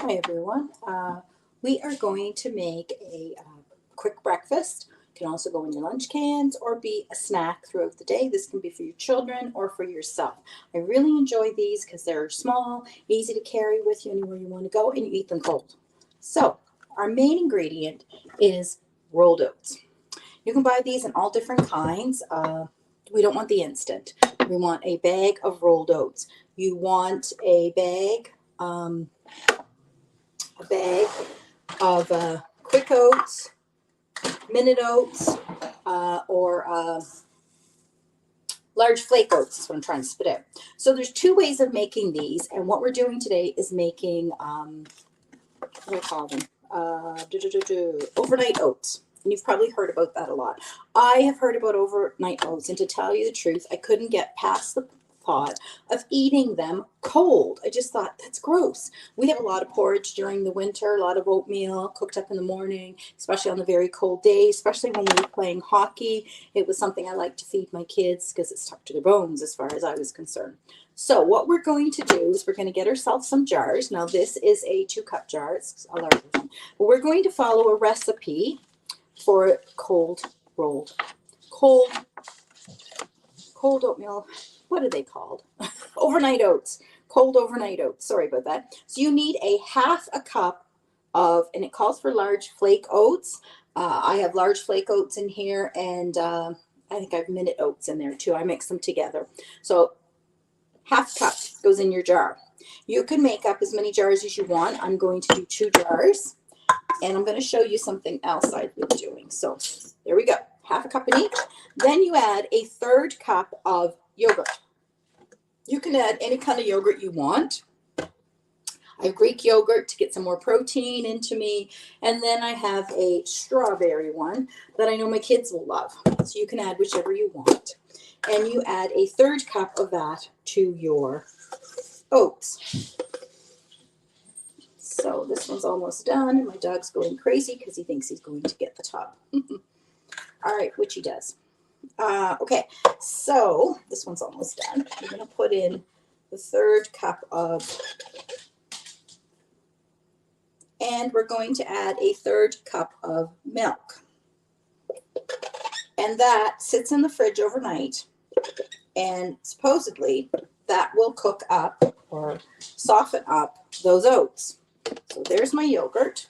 Hi everyone. We are going to make a quick breakfast. It can also go in your lunch cans or be a snack throughout the day. This can be for your children or for yourself. I really enjoy these because they're small, easy to carry with you anywhere you want to go, and you eat them cold. So our main ingredient is rolled oats. You can buy these in all different kinds. We don't want the instant. We want a bag of rolled oats. You want a bag of quick oats, minute oats, or large flake oats is what I'm trying to spit out. So there's two ways of making these, and what we're doing today is making, what do I call them? Overnight oats. And you've probably heard about that a lot. I have heard about overnight oats, and to tell you the truth, I couldn't get past the thought of eating them cold. I just thought, that's gross. We have a lot of porridge during the winter, a lot of oatmeal cooked up in the morning, especially on the very cold days, especially when we were playing hockey. It was something I like to feed my kids because it stuck to their bones as far as I was concerned. So what we're going to do is we're going to get ourselves some jars. Now this is a 2-cup jar. It's a large one. But we're going to follow a recipe for cold oatmeal. What are they called? Overnight oats. Cold overnight oats. Sorry about that. So you need a half a cup of, and it calls for large flake oats. I have large flake oats in here, and I think I have minute oats in there too. I mix them together. So half cup goes in your jar. You can make up as many jars as you want. I'm going to do 2 jars, and I'm going to show you something else I've been doing. So there we go. Half a cup in each. Then you add a 1/3 cup of yogurt. You can add any kind of yogurt you want. I have Greek yogurt to get some more protein into me. And then I have a strawberry one that I know my kids will love. So you can add whichever you want. And you add a 1/3 cup of that to your oats. So this one's almost done, and my dog's going crazy because he thinks he's going to get the top. All right, which he does. Okay, so this one's almost done. We're going to put in the 1/3 cup of, and we're going to add a 1/3 cup of milk. And that sits in the fridge overnight, and supposedly that will cook up or soften up those oats. So there's my yogurt.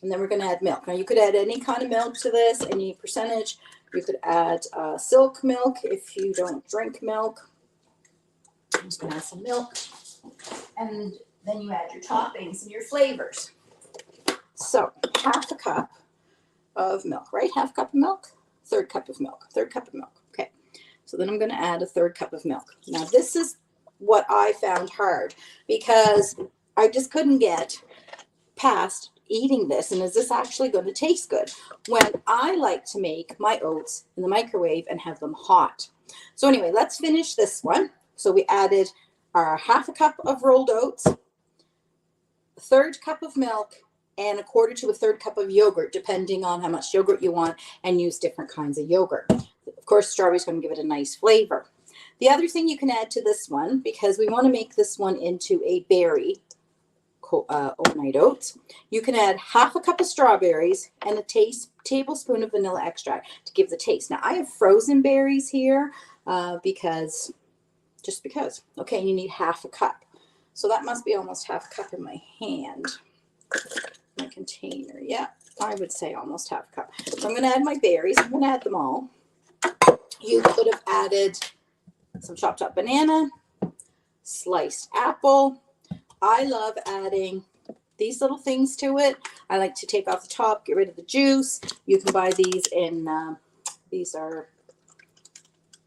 And then we're going to add milk. Now you could add any kind of milk to this, any percentage. You could add silk milk if you don't drink milk. I'm just going to add some milk. And then you add your toppings and your flavors. So half a cup of milk, right? Half a cup of milk, 1/3 cup of milk, 1/3 cup of milk. Okay. So then I'm going to add a 1/3 cup of milk. Now this is what I found hard because I just couldn't get past eating this, and is this actually going to taste good, when I like to make my oats in the microwave and have them hot. So anyway, let's finish this one. So we added our half a cup of rolled oats, a 1/3 cup of milk, and a 1/4 to a 1/3 cup of yogurt, depending on how much yogurt you want, and use different kinds of yogurt. Of course, strawberry's going to give it a nice flavor. The other thing you can add to this one, because we want to make this one into a berry overnight oats, you can add half a cup of strawberries and a tablespoon of vanilla extract to give the taste. Now I have frozen berries here because. Okay, and you need half a cup. So that must be almost half a cup in my hand. My container, yeah, I would say almost half a cup. So I'm going to add my berries. I'm going to add them all. You could have added some chopped up banana, sliced apple. I love adding these little things to it. I like to take off the top, get rid of the juice. You can buy these in, these are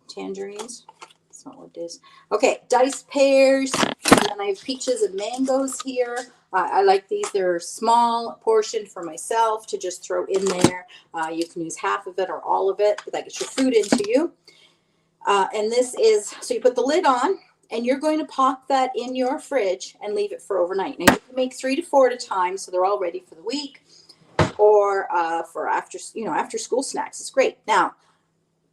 tangerines. That's not what it is. Okay, diced pears. And then I have peaches and mangoes here. I like these. They're small portion for myself to just throw in there. You can use half of it or all of it, but that gets your food into you. And this is, so you put the lid on, and you're going to pop that in your fridge and leave it for overnight. Now you can make 3 to 4 at a time, so they're all ready for the week, or for after school snacks. It's great. Now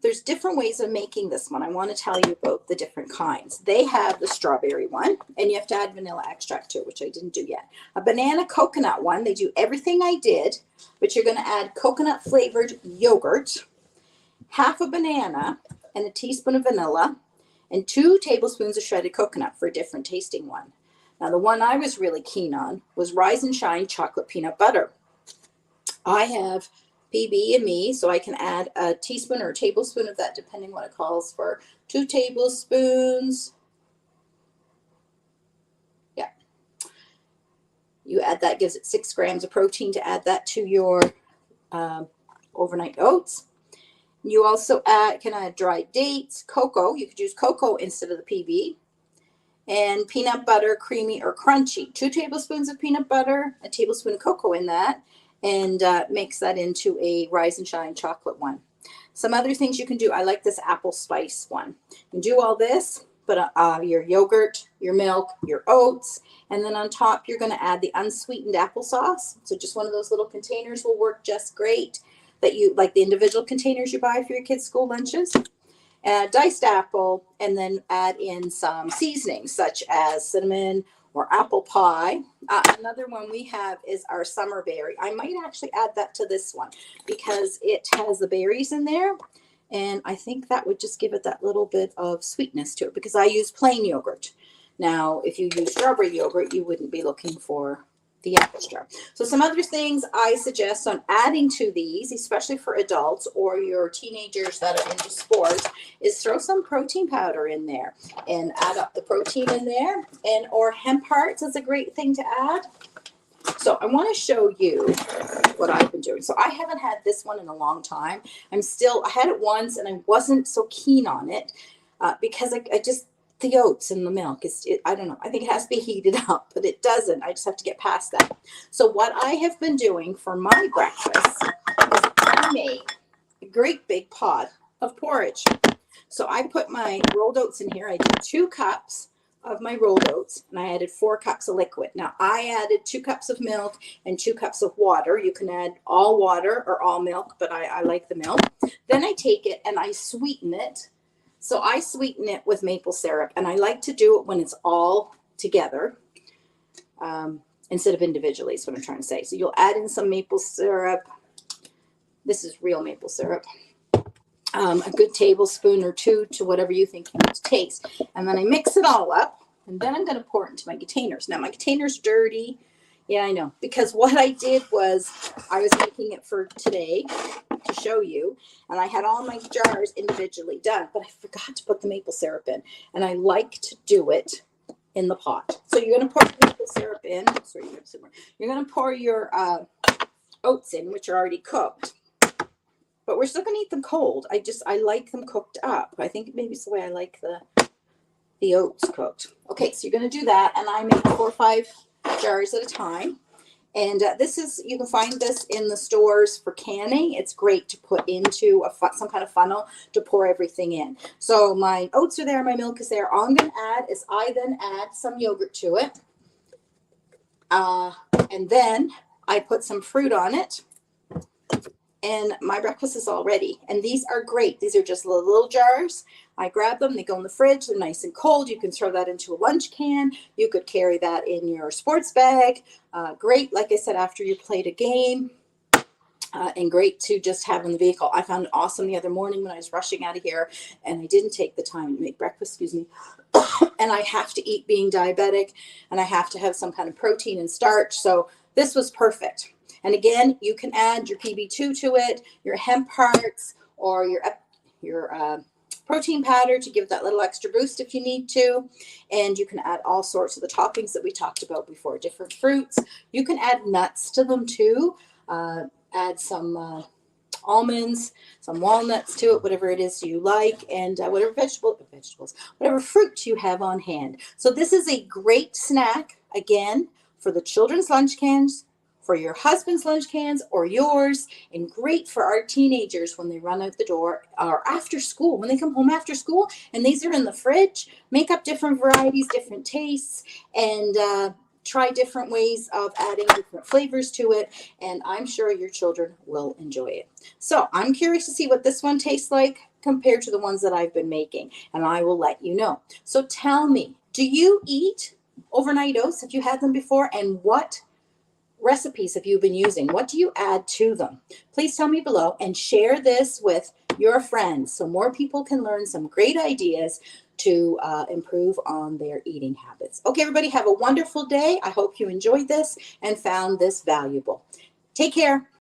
there's different ways of making this one. I want to tell you about the different kinds. They have the strawberry one, and you have to add vanilla extract to it, which I didn't do yet. A banana coconut one, they do everything I did, but you're going to add coconut flavored yogurt, half a banana, and a teaspoon of vanilla, and 2 tablespoons of shredded coconut for a different tasting one. Now, the one I was really keen on was Rise and Shine chocolate peanut butter. I have PB and me, so I can add a teaspoon or a tablespoon of that, depending what it calls for. 2 tablespoons. Yeah. You add that, gives it 6 grams of protein to add that to your overnight oats. You also can add dried dates, cocoa. You could use cocoa instead of the PB. And peanut butter, creamy or crunchy. 2 tablespoons of peanut butter, a tablespoon of cocoa in that, and mix that into a Rise and Shine chocolate one. Some other things you can do. I like this apple spice one. You can do all this, but your yogurt, your milk, your oats, and then on top you're going to add the unsweetened applesauce. So just one of those little containers will work just great. That you like the individual containers you buy for your kids' school lunches. Diced apple, and then add in some seasonings such as cinnamon or apple pie. Another one we have is our summer berry. I might actually add that to this one because it has the berries in there, and I think that would just give it that little bit of sweetness to it because I use plain yogurt. Now, if you use strawberry yogurt, you wouldn't be looking for the extra. So some other things I suggest on adding to these, especially for adults or your teenagers that are into sports, is throw some protein powder in there and add up the protein in there. And or hemp hearts is a great thing to add. So I want to show you what I've been doing. So I haven't had this one in a long time. I had it once and I wasn't so keen on it because I just the oats and the milk I don't know, I think it has to be heated up, but it doesn't. I just have to get past that. So what I have been doing for my breakfast is I made a great big pot of porridge. So I put my rolled oats in here. I did 2 cups of my rolled oats and I added 4 cups of liquid. Now I added 2 cups of milk and 2 cups of water. You can add all water or all milk, but I like the milk. Then I take it and I sweeten it. So I sweeten it with maple syrup, and I like to do it when it's all together instead of individually is what I'm trying to say. So you'll add in some maple syrup. This is real maple syrup. A good tablespoon or 2 to whatever you think you need to taste. And then I mix it all up, and then I'm going to pour it into my containers. Now, my container's dirty. Yeah, I know. Because what I did was I was making it for today to show you, and I had all my jars individually done, but I forgot to put the maple syrup in, and I like to do it in the pot. So you're going to pour the maple syrup in. Sorry, you're going to pour your oats in, which are already cooked, but we're still going to eat them cold. I like them cooked up. I think maybe it's the way I like the oats cooked. Okay, so you're going to do that, and I make 4 or 5 jars at a time. And you can find this in the stores for canning. It's great to put into some kind of funnel to pour everything in. So my oats are there, my milk is there. All I'm going to add is I then add some yogurt to it. And then I put some fruit on it. And my breakfast is all ready. And these are great. These are just little jars. I grab them. They go in the fridge. They're nice and cold. You can throw that into a lunch can. You could carry that in your sports bag. Great, like I said, after you played a game. And great to just have in the vehicle. I found it awesome the other morning when I was rushing out of here. And I didn't take the time to make breakfast, and I have to eat being diabetic. And I have to have some kind of protein and starch. So this was perfect. And again, you can add your PB2 to it, your hemp hearts, or your protein powder to give that little extra boost if you need to. And you can add all sorts of the toppings that we talked about before, different fruits. You can add nuts to them too. Add some almonds, some walnuts to it, whatever it is you like, and whatever vegetables, whatever fruit you have on hand. So this is a great snack, again, for the children's lunch cans, for your husband's lunch cans or yours, and great for our teenagers when they run out the door or after school, when they come home after school and these are in the fridge. Make up different varieties, different tastes, and try different ways of adding different flavors to it, and I'm sure your children will enjoy it. So I'm curious to see what this one tastes like. compared to the ones that I've been making, and I will let you know. So tell me, do you eat overnight oats? Have you had them before? And what recipes have you been using? What do you add to them? Please tell me below and share this with your friends so more people can learn some great ideas to improve on their eating habits. Okay, everybody, have a wonderful day. I hope you enjoyed this and found this valuable. Take care.